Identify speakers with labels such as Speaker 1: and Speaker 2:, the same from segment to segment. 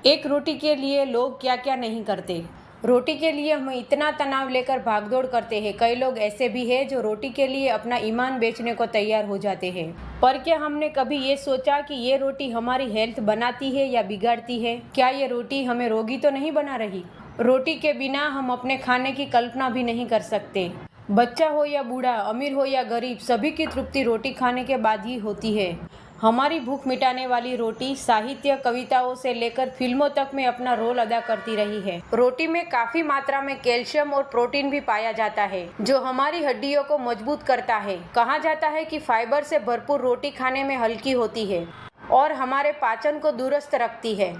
Speaker 1: एक रोटी के लिए लोग क्या क्या नहीं करते। रोटी के लिए हम इतना तनाव लेकर भागदौड़ करते हैं। कई लोग ऐसे भी हैं जो रोटी के लिए अपना ईमान बेचने को तैयार हो जाते हैं। पर क्या हमने कभी ये सोचा कि ये रोटी हमारी हेल्थ बनाती है या बिगाड़ती है? क्या ये रोटी हमें रोगी तो नहीं बना रही? रोटी के बिना हम अपने खाने की कल्पना भी नहीं कर सकते। बच्चा हो या बूढ़ा, अमीर हो या गरीब, सभी की तृप्ति रोटी खाने के बाद ही होती है। हमारी भूख मिटाने वाली रोटी साहित्य, कविताओं से लेकर फिल्मों तक में अपना रोल अदा करती रही है। रोटी में काफी मात्रा में कैल्शियम और प्रोटीन भी पाया जाता है, जो हमारी हड्डियों को मजबूत करता है। कहा जाता है कि फाइबर से भरपूर रोटी खाने में हल्की होती है और हमारे पाचन को दुरुस्त रखती है।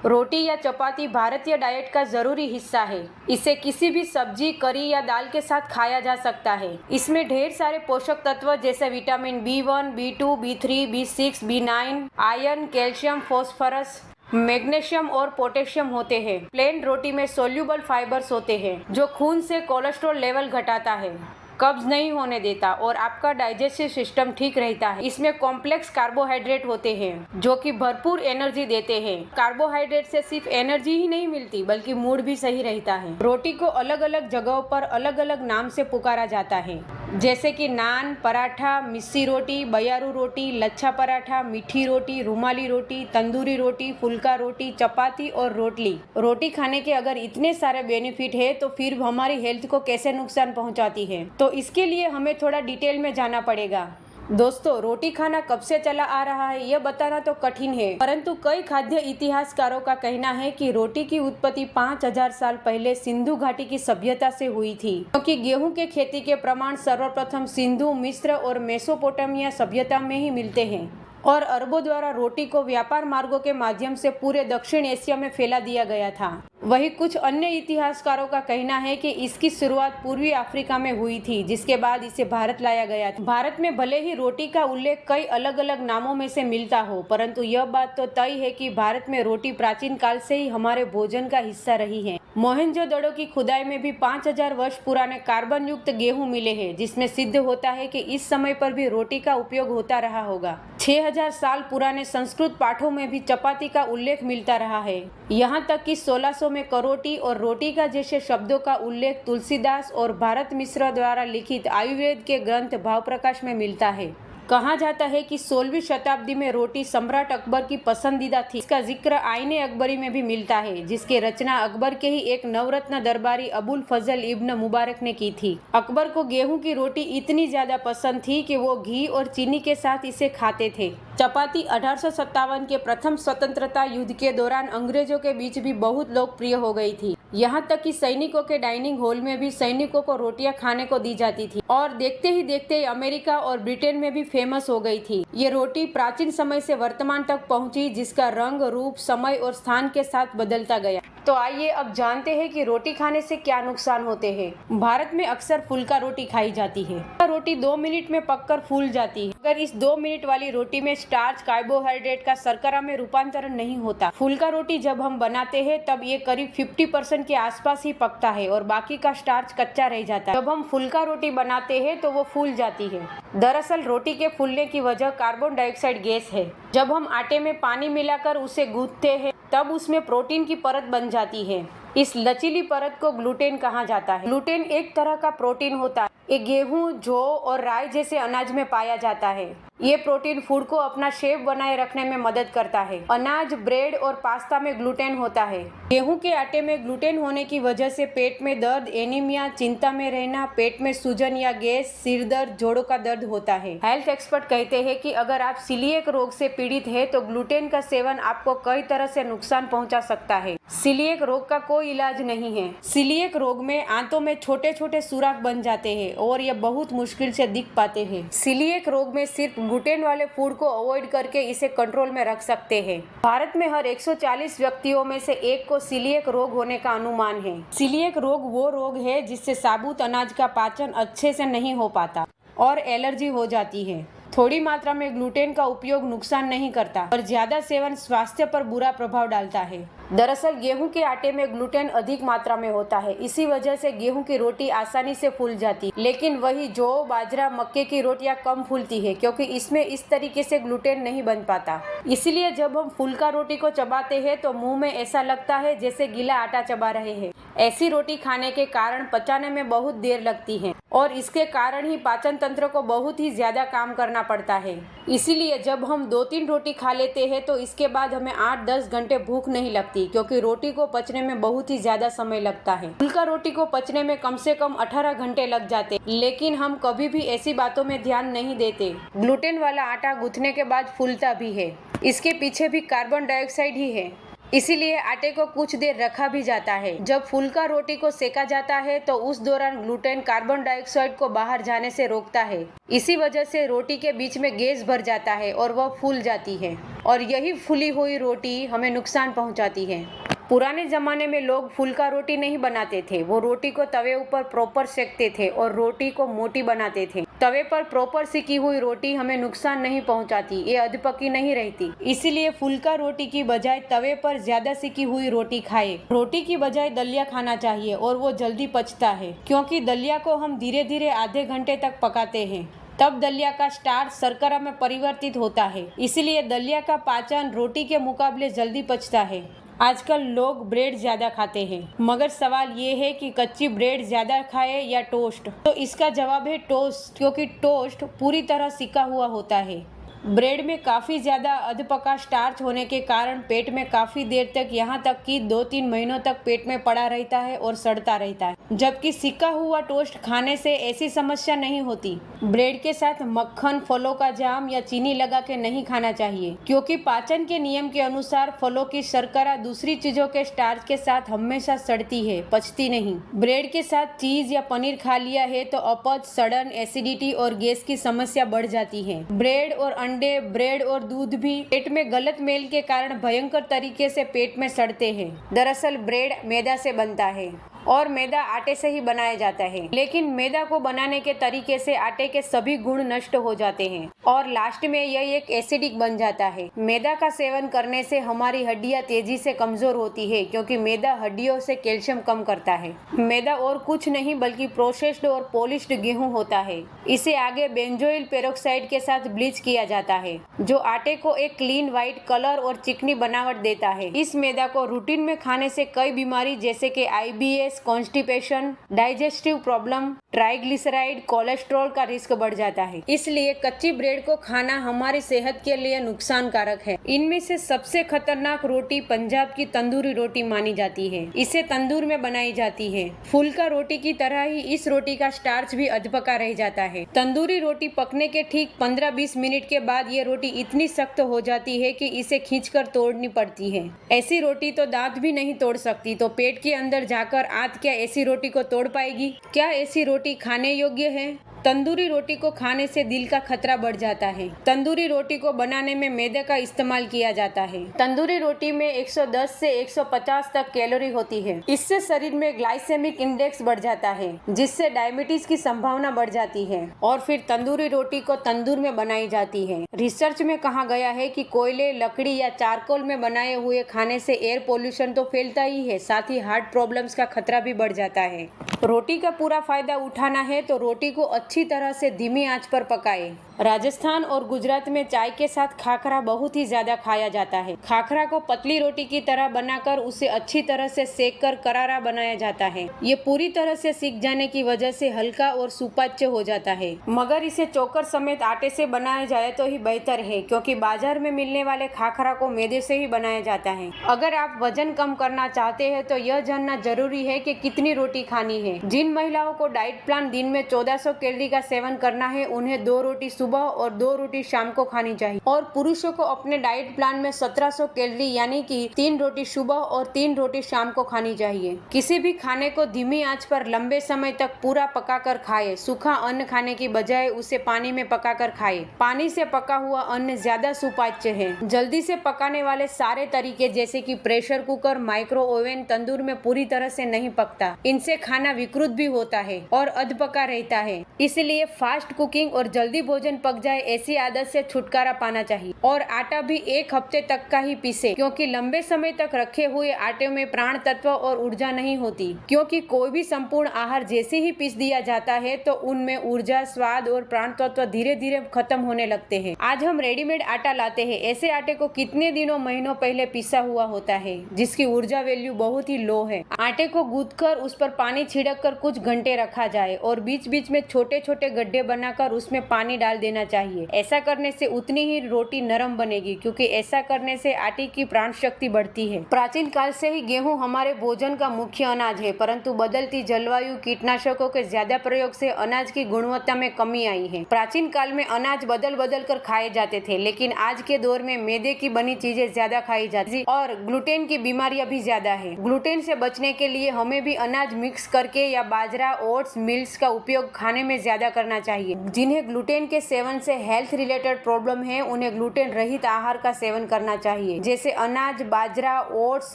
Speaker 1: रोटी या चपाती भारतीय डाइट का जरूरी हिस्सा है। इसे किसी भी सब्जी, करी या दाल के साथ खाया जा सकता है। इसमें ढेर सारे पोषक तत्व जैसे vitamin B1, B2, B3, B6, B9, iron, calcium, phosphorus, magnesium और पोटेशियम होते हैं। प्लेन रोटी में सोल्यूबल फाइबर्स होते हैं, जो खून से कोलेस्ट्रॉल लेवल घटाता है, कब्ज नहीं होने देता और आपका डाइजेस्टिव सिस्टम ठीक रहता है। इसमें कॉम्प्लेक्स कार्बोहाइड्रेट होते हैं, जो कि भरपूर एनर्जी देते हैं। कार्बोहाइड्रेट से सिर्फ एनर्जी ही नहीं मिलती, बल्कि मूड भी सही रहता है। रोटी को अलग अलग जगहों पर अलग अलग नाम से पुकारा जाता है, जैसे कि नान, पराठा, मिस्सी रोटी, बयारू रोटी, लच्छा पराठा, मीठी रोटी, रुमाली रोटी, तंदूरी रोटी, फुल्का रोटी, चपाती और रोटली। रोटी खाने के अगर इतने सारे बेनिफिट है तो फिर हमारी हेल्थ को कैसे नुकसान पहुंचाती है? तो इसके लिए हमें थोड़ा डिटेल में जाना पड़ेगा। दोस्तों, रोटी खाना कब से चला आ रहा है यह बताना तो कठिन है, परंतु कई खाद्य इतिहासकारों का कहना है कि रोटी की उत्पत्ति 5000 साल पहले सिंधु घाटी की सभ्यता से हुई थी, क्योंकि गेहूं के खेती के प्रमाण सर्वप्रथम सिंधु, मिस्र और मेसोपोटामिया सभ्यता में ही मिलते हैं और अरबों द्वारा रोटी को व्यापार मार्गों के माध्यम से पूरे दक्षिण एशिया में फैला दिया गया था। वहीं कुछ अन्य इतिहासकारों का कहना है कि इसकी शुरुआत पूर्वी अफ्रीका में हुई थी, जिसके बाद इसे भारत लाया गया था। भारत में भले ही रोटी का उल्लेख कई अलग अलग नामों में से मिलता हो, परंतु यह बात तो तय है कि भारत में रोटी प्राचीन काल से ही हमारे भोजन का हिस्सा रही है। मोहनजोदड़ो की खुदाई में भी 5000 वर्ष पुराने कार्बन युक्त गेहूं मिले हैं, जिसमें सिद्ध होता है कि इस समय पर भी रोटी का उपयोग होता रहा होगा। 6000 साल पुराने संस्कृत पाठों में भी चपाती का उल्लेख मिलता रहा है। यहाँ तक कि 1600 में करोटी और रोटी का जैसे शब्दों का उल्लेख तुलसीदास और भारत मिश्र द्वारा लिखित आयुर्वेद के ग्रंथ भावप्रकाश में मिलता है। कहा जाता है कि 16वीं शताब्दी में रोटी सम्राट अकबर की पसंदीदा थी। इसका जिक्र आईने अकबरी में भी मिलता है, जिसकी रचना अकबर के ही एक नवरत्न दरबारी अबुल फजल इब्न मुबारक ने की थी। अकबर को गेहूं की रोटी इतनी ज्यादा पसंद थी कि वो घी और चीनी के साथ इसे खाते थे। चपाती 1857 के प्रथम स्वतंत्रता युद्ध के दौरान अंग्रेजों के बीच भी बहुत लोकप्रिय हो गई थी। यहाँ तक कि सैनिकों के डाइनिंग हॉल में भी सैनिकों को रोटियां खाने को दी जाती थी और देखते ही देखते अमेरिका और ब्रिटेन में भी फेमस हो गई थी। ये रोटी प्राचीन समय से वर्तमान तक पहुंची, जिसका रंग, रूप, समय और स्थान के साथ बदलता गया। तो आइए अब जानते हैं कि रोटी खाने से क्या नुकसान होते हैं। भारत में अक्सर फुल्का रोटी खाई जाती है। रोटी 2 मिनट में पककर फूल जाती है। अगर इस 2 मिनट वाली रोटी में स्टार्च, कार्बोहाइड्रेट का शर्करा में रूपांतरण नहीं होता। फुल्का रोटी जब हम बनाते हैं तब ये करीब 50% के आसपास ही पकता है और बाकी का स्टार्च कच्चा रह जाता है। जब हम फुल्का रोटी बनाते हैं तो वो फूल जाती है। दरअसल रोटी के फूलने की वजह कार्बन डाइऑक्साइड गैस है। जब हम आटे में पानी मिलाकर उसे गूंथते हैं तब उसमें प्रोटीन की परत बन जाती है। इस लचीली परत को ग्लूटेन कहा जाता है। ग्लूटेन एक तरह का प्रोटीन होता है। ये गेहूं, जौ और राई जैसे अनाज में पाया जाता है। ये प्रोटीन फूड को अपना शेप बनाए रखने में मदद करता है। अनाज, ब्रेड और पास्ता में ग्लूटेन होता है। गेहूं के आटे में ग्लूटेन होने की वजह से पेट में दर्द, एनीमिया, चिंता में रहना, पेट में सूजन या गैस, सिर दर्द, जोड़ों का दर्द होता है। हेल्थ एक्सपर्ट कहते हैं कि अगर आप सीलिएक रोग से पीड़ित है तो ग्लूटेन का सेवन आपको कई तरह से नुकसान पहुंचा सकता है। सीलिएक रोग का कोई इलाज नहीं है। सीलिएक रोग में आंतों में छोटे छोटे सुराख बन जाते हैं और ये बहुत मुश्किल से दिख पाते हैं। सीलिएक रोग में सिर्फ ग्लूटेन वाले फूड को अवॉइड करके इसे कंट्रोल में रख सकते हैं। भारत में हर 140 व्यक्तियों में से एक को सीलिएक रोग होने का अनुमान है। सीलिएक रोग वो रोग है जिससे साबुत अनाज का पाचन अच्छे से नहीं हो पाता और एलर्जी हो जाती है। थोड़ी मात्रा में ग्लूटेन का उपयोग नुकसान नहीं करता और ज्यादा सेवन स्वास्थ्य पर बुरा प्रभाव डालता है। दरअसल गेहूं के आटे में ग्लूटेन अधिक मात्रा में होता है, इसी वजह से गेहूं की रोटी आसानी से फूल जाती, लेकिन वही जौ, बाजरा, मक्के की रोटियां कम फूलती है क्योंकि इसमें इस तरीके से ग्लूटेन नहीं बन पाता। इसलिए जब हम फुल्का रोटी को चबाते हैं तो मुंह में ऐसा लगता है जैसे गीला आटा चबा रहे हैं। ऐसी रोटी खाने के कारण पचाने में बहुत देर लगती है और इसके कारण ही पाचन तंत्र को बहुत ही ज्यादा काम करना पड़ता है। इसीलिए जब हम 2-3 रोटी खा लेते हैं तो इसके बाद हमें 8-10 घंटे भूख नहीं लगती, क्योंकि रोटी को पचने में बहुत ही ज्यादा समय लगता है। फुल्का रोटी को पचने में कम से कम 18 घंटे लग जाते, लेकिन हम कभी भी ऐसी बातों में ध्यान नहीं देते। ग्लूटेन वाला आटा गूंथने के बाद फूलता भी है, इसके पीछे भी कार्बन डाइऑक्साइड ही है, इसीलिए आटे को कुछ देर रखा भी जाता है। जब फुल्का रोटी को सेका जाता है तो उस दौरान ग्लूटेन कार्बन डाइऑक्साइड को बाहर जाने से रोकता है। इसी वजह से रोटी के बीच में गैस भर जाता है और वह फूल जाती है, और यही फूली हुई रोटी हमें नुकसान पहुंचाती है। पुराने जमाने में लोग फुल्का रोटी नहीं बनाते थे, वो रोटी को तवे ऊपर प्रॉपर सेकते थे और रोटी को मोटी बनाते थे। तवे पर प्रॉपर सेकी हुई रोटी हमें नुकसान नहीं पहुंचाती, ये अधपकी नहीं रहती। इसीलिए फुल्का रोटी की बजाय तवे पर ज्यादा सेकी हुई रोटी खाए। रोटी की बजाय दलिया खाना चाहिए और वो जल्दी पचता है, क्योंकि दलिया को हम धीरे धीरे आधे घंटे तक पकाते हैं, तब दलिया का स्टार्च शर्करा में परिवर्तित होता है। इसलिए दलिया का पाचन रोटी के मुकाबले जल्दी पचता है। आजकल लोग ब्रेड ज्यादा खाते हैं, मगर सवाल ये है कि कच्ची ब्रेड ज्यादा खाए या टोस्ट। तो इसका जवाब है टोस्ट, क्योंकि टोस्ट पूरी तरह सिका हुआ होता है। ब्रेड में काफ़ी ज़्यादा अधपका स्टार्च होने के कारण पेट में काफ़ी देर तक, यहाँ तक कि 2-3 महीनों तक पेट में पड़ा रहता है और सड़ता रहता है, जबकि सिका हुआ टोस्ट खाने से ऐसी समस्या नहीं होती। ब्रेड के साथ मक्खन, फलों का जाम या चीनी लगा के नहीं खाना चाहिए, क्योंकि पाचन के नियम के अनुसार फलों की शर्करा दूसरी चीज़ों के स्टार्च के साथ हमेशा सड़ती है, पचती नहीं। ब्रेड के साथ चीज़ या पनीर खा लिया है तो अपच, सड़न, एसिडिटी और गैस की समस्या बढ़ जाती है। ब्रेड और अंडे, ब्रेड और दूध भी पेट में गलत मेल के कारण भयंकर तरीके से पेट में सड़ते हैं। दरअसल ब्रेड मैदा से बनता है और मैदा आटे से ही बनाया जाता है, लेकिन मैदा को बनाने के तरीके से आटे के सभी गुण नष्ट हो जाते हैं और लास्ट में यह एक एसिडिक बन जाता है। मैदा का सेवन करने से हमारी हड्डियां तेजी से कमजोर होती है, क्योंकि मैदा हड्डियों से कैल्शियम कम करता है। मैदा और कुछ नहीं बल्कि प्रोसेस्ड और पॉलिश्ड गेहूं होता है। इसे आगे बेंजोइल पेरोक्साइड के साथ ब्लीच किया जाता है, जो आटे को एक क्लीन व्हाइट कलर और चिकनी बनावट देता है। इस मैदा को रूटीन में खाने से कई बीमारी जैसे कि IBS, constipation, digestive problem, triglyceride, cholesterol का रिस्क बढ़ जाता है। इसलिए कच्ची ब्रेड को खाना हमारी सेहत के लिए नुकसान कारक है। इनमें से सबसे खतरनाक रोटी पंजाब की तंदूरी रोटी मानी जाती है। इसे तंदूर में बनाई जाती है। फुल्का रोटी की तरह ही इस रोटी का स्टार्च भी अधपका रह जाता है। तंदूरी रोटी पकने के ठीक 15-20 मिनट के बाद ये रोटी इतनी सख्त हो जाती है कि इसे खींचकर तोड़नी पड़ती है। ऐसी रोटी तो दांत भी नहीं तोड़ सकती, तो पेट के अंदर जाकर क्या ऐसी रोटी को तोड़ पाएगी? क्या ऐसी रोटी खाने योग्य है? तंदूरी रोटी को खाने से दिल का खतरा बढ़ जाता है। तंदूरी रोटी को बनाने में मैदे का इस्तेमाल किया जाता है। तंदूरी रोटी में 110 से 150 तक कैलोरी होती है। इससे शरीर में ग्लाइसेमिक इंडेक्स बढ़ जाता है, जिससे डायबिटीज की संभावना बढ़ जाती है। और फिर तंदूरी रोटी को तंदूर में बनाई जाती है। रिसर्च में कहा गया है कि कोयले, लकड़ी या चारकोल में बनाए हुए खाने से एयर पोल्यूशन तो फैलता ही है, साथ ही हार्ट प्रॉब्लम्स का खतरा भी बढ़ जाता है। रोटी का पूरा फायदा उठाना है तो रोटी को अच्छी तरह से धीमी आंच पर पकाएं। राजस्थान और गुजरात में चाय के साथ खाखरा बहुत ही ज्यादा खाया जाता है। खाखरा को पतली रोटी की तरह बनाकर उसे अच्छी तरह से सेक कर करारा बनाया जाता है। ये पूरी तरह से सीख जाने की वजह से हल्का और सुपाच्य हो जाता है, मगर इसे चोकर समेत आटे से बनाया जाए तो ही बेहतर है, क्योंकि बाजार में मिलने वाले खाखरा को मैदे से ही बनाया जाता है। अगर आप वजन कम करना चाहते हैं तो यह जानना जरूरी है कि कितनी रोटी खानी है। जिन महिलाओं को डाइट प्लान दिन में 1400 कैलोरी का सेवन करना है, उन्हें 2 रोटी सुबह और 2 रोटी शाम को खानी चाहिए। और पुरुषों को अपने डाइट प्लान में 1700 कैलोरी यानी कि 3 रोटी सुबह और 3 रोटी शाम को खानी चाहिए। किसी भी खाने को धीमी आंच पर लंबे समय तक पूरा पकाकर खाएं। सूखा अन्न खाने की बजाय उसे पानी में पकाकर खाएं। पानी से पका हुआ अन्न ज्यादा सुपाच्य है। जल्दी से पकाने वाले सारे तरीके जैसे कि प्रेशर कुकर, माइक्रो ओवन, तंदूर में पूरी तरह से नहीं पकता। इनसे खाना विकृत भी होता है और अधपका रहता है। इसलिए फास्ट कुकिंग और जल्दी भोजन भोजन पक जाए ऐसी आदत से छुटकारा पाना चाहिए। और आटा भी 1 हफ्ते तक का ही पीसे, क्योंकि लंबे समय तक रखे हुए आटे में प्राण तत्व और ऊर्जा नहीं होती। क्योंकि कोई भी संपूर्ण आहार जैसे ही पीस दिया जाता है तो उनमें ऊर्जा, स्वाद और प्राण तत्व धीरे धीरे खत्म होने लगते हैं। आज हम रेडीमेड आटा लाते हैं। ऐसे आटे को कितने दिनों महीनों पहले पीसा हुआ होता है, जिसकी ऊर्जा वैल्यू बहुत ही लो है। आटे को गूंथकर उस पर पानी छिड़क कर कुछ घंटे रखा जाए और बीच बीच में छोटे छोटे गड्ढे बनाकर उसमें पानी डाल देना चाहिए। ऐसा करने से उतनी ही रोटी नरम बनेगी, क्योंकि ऐसा करने से आटे की प्राण शक्ति बढ़ती है। प्राचीन काल से ही गेहूं हमारे भोजन का मुख्य अनाज है, परंतु बदलती जलवायु, कीटनाशकों के ज्यादा प्रयोग से अनाज की गुणवत्ता में कमी आई है। प्राचीन काल में अनाज बदल बदल कर खाए जाते थे, लेकिन आज के दौर में मैदे की बनी चीजें ज्यादा खाई जाती और ग्लूटेन की बीमारियां भी ज्यादा है। ग्लूटेन से बचने के लिए हमें भी अनाज मिक्स करके या बाजरा, ओट्स, मिल्स का उपयोग खाने में ज्यादा करना चाहिए। जिन्हें ग्लूटेन के सेवन से हेल्थ रिलेटेड प्रॉब्लम है, उन्हें ग्लूटेन रहित आहार का सेवन करना चाहिए, जैसे अनाज, बाजरा, ओट्स,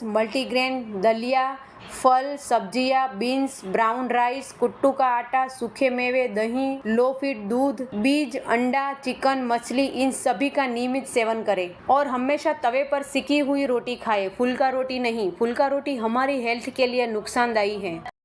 Speaker 1: मल्टीग्रेन, दलिया, फल, सब्जियां, बीन्स, ब्राउन राइस, कुट्टू का आटा, सूखे मेवे, दही, लो फैट दूध, बीज, अंडा, चिकन, मछली, इन सभी का नियमित सेवन करें। और हमेशा तवे पर सिकी हुई रोटी खाएं, फुल्का रोटी नहीं। फुल्का रोटी हमारी हेल्थ के लिए नुकसानदायी है।